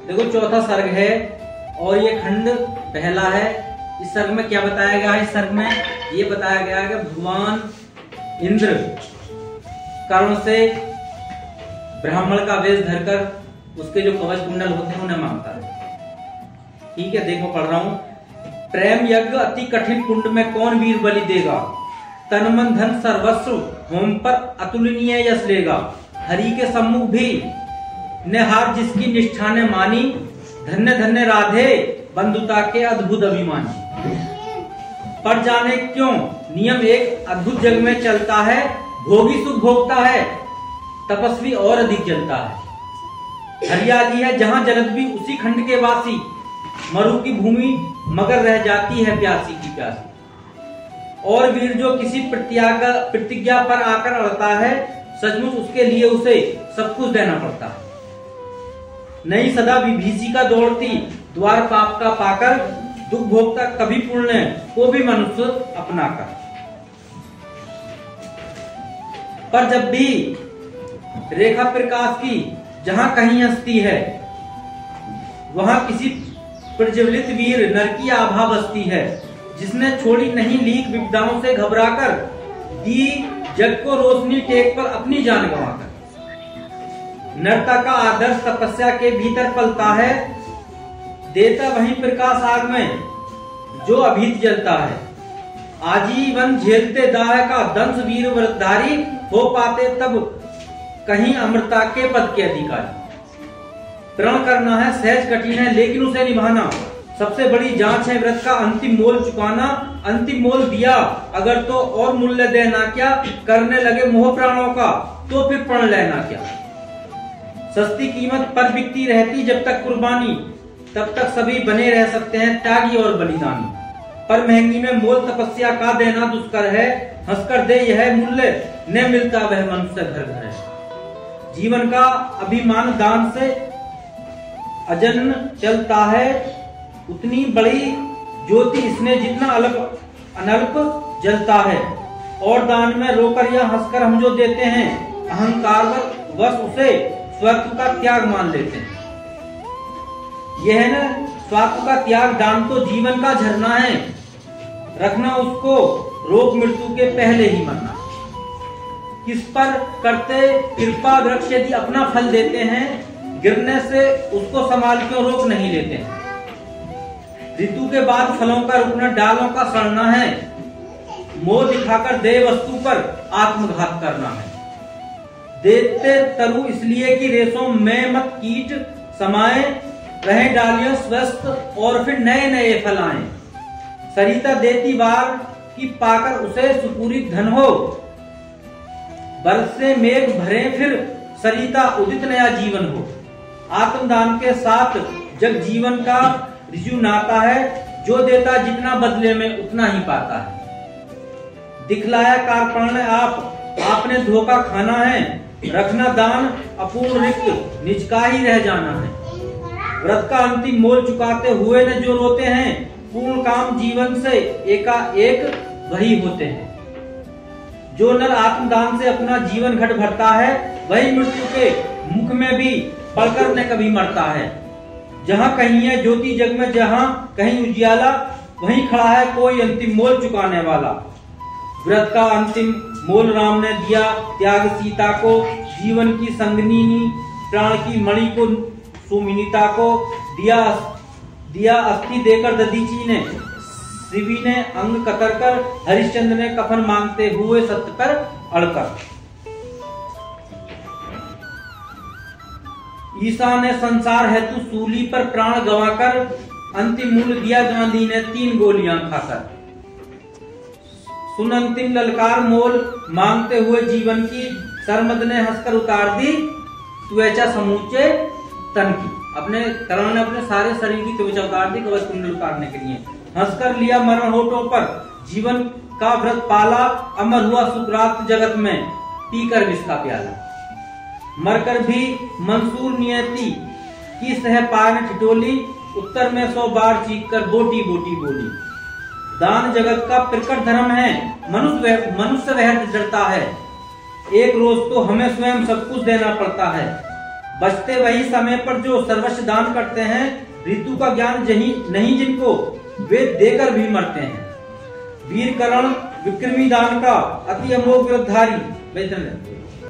देखो चौथा सर्ग है और ये खंड पहला है। इस सर्ग में क्या बताया गया है? इस सर्ग में ये बताया गया है कि भगवान इंद्र कर्ण से ब्राह्मण का वेश धरकर उसके जो कवच कुंडल होते हैं उन्हें मांगता है। ठीक है, देखो पढ़ रहा हूं। प्रेम यज्ञ अति कठिन कुंड में कौन वीर बलि देगा, तन मन धन सर्वस्व होम पर अतुलनीय यश लेगा। हरि के सम्मुख भी ने हार जिसकी निष्ठा ने मानी, धन्य धन्य राधे बंधुता के अद्भुत अभिमानी। पर जाने क्यों नियम एक अद्भुत जग में चलता है, भोगी सुख भोगता है, तपस्वी और अधिक जलता है। हरियाली है जहां जलद भी उसी खंड के वासी, मरु की भूमि मगर रह जाती है प्यासी की प्यासी। और वीर जो किसी प्रतिज्ञा पर आकर अड़ता है, सचमुच उसके लिए उसे सब कुछ देना पड़ता है। नहीं सदा विभीषिका दौड़ती द्वार पाप का पाकर, दुख भोगता कभी पुण्य को भी मनुष्य अपनाकर। पर जब भी रेखा प्रकाश की जहां कहीं हस्ती है, वहां किसी प्रज्वलित वीर नर की आभा बसती है, जिसने छोड़ी नहीं लीक विपदाओं से घबराकर, दी जग को रोशनी टेक पर अपनी जान गंवाकर। नरता का आदर्श तपस्या के भीतर पलता है, देता वहीं प्रकाश आग में जो अभीत जलता है। आजीवन झेलते दाह का दंश वीर व्रतधारी, हो पाते तब कहीं अमृता के पद के अधिकारी। प्रण करना है सहज कठिन है लेकिन उसे निभाना सबसे बड़ी जांच है। व्रत का अंतिम मोल चुकाना, अंतिम मोल दिया अगर तो और मूल्य देना क्या। करने लगे मोह प्राणों का तो फिर प्रण लेना क्या। सस्ती कीमत पर बिकती रहती जब तक कुर्बानी, तब तक सभी बने रह सकते हैं त्यागी और बलिदानी। पर महंगी में मोल तपस्या का देना दुष्कर है, हंसकर दे यह मूल्य न मिलता वह मनुष्य घर घर है। जीवन का अभिमान दान से अजन्म चलता है, उतनी बड़ी ज्योति इसने जितना अल्प अनल्प जलता है। और दान में रोकर या हंसकर हम जो देते हैं, अहंकार वश उसे स्वार्थ का त्याग मान लेते हैं। यह है ना स्वार्थ का त्याग, दान तो जीवन का झरना है, रखना उसको रोग मृत्यु के पहले ही मरना। किस पर करते कृपा वृक्ष यदि अपना फल देते हैं, गिरने से उसको संभाल क्यों रोक नहीं लेते हैं। ऋतु के बाद फलों का रुकना, डालों का सड़ना है, मोह दिखाकर दे वस्तु पर आत्मघात करना है। देते तरु इसलिए कि रेशों में मत कीट समाये, रहे डालियों स्वस्थ और फिर नए नए फल आए। सरिता देती बार की पाकर उसे सुपूरित धन हो, बरसे मेघ भरे फिर सरिता उदित नया जीवन हो। आत्मदान के साथ जग जीवन का ऋजु नाता है, जो देता जितना बदले में उतना ही पाता है। दिखलाया कार्पण आपने धोखा खाना है, रखना दान अपूर्ण रिक्त निज का ही रह जाना है। व्रत का अंतिम मोल चुकाते हुए न जो रोते हैं, पूर्ण काम जीवन से एकाएक वही होते हैं। जो नर आत्मदान से अपना जीवन घट भरता है, वही मृत्यु के मुख में भी पड़कर न कभी मरता है। जहाँ कहीं है ज्योति जग में, जहाँ कहीं उजियाला, वहीं खड़ा है कोई अंतिम मोल चुकाने वाला। व्रत का अंतिम मोल राम ने दिया त्याग सीता को, जीवन की संगनी प्राण की मणि को सुमिनिता को दिया अस्थि देकर दधीची ने, शिवी ने अंग कतर कर, हरिश्चंद्र ने कफन मांगते हुए सत्य पर अड़कर। ईसा ने संसार हेतु सूली पर प्राण गंवाकर, अंतिम मूल्य दिया गांधी ने 3 गोलियां खाकर। सुन अंतिम ललकार मोल मांगते हुए जीवन की, सरमद ने हंसकर उतार दी त्वचा समूचे तन की। अपने कर्ण ने अपने सारे शरीर की त्वचा उतार दी कवच कुंडल उतारने के लिए। हंसकर लिया मरण होठों पर, जीवन का व्रत पाला, अमर हुआ सुकरात जगत में, पीकर विष का प्याला। मरकर भी मंसूर नियति की सह पार ठिठोली, उत्तर में 100 बार चीख कर बोटी बोटी बोली। दान जगत का प्रकट धर्म है, मनुष्य वह डरता है, एक रोज तो हमें स्वयं सब कुछ देना पड़ता है। बचते वही समय पर जो सर्वस्व दान करते हैं, ऋतु का ज्ञान नहीं जिनको, वे देकर भी मरते हैं। वीर करण विक्रमी दान का अति अमोघ गिरधारी।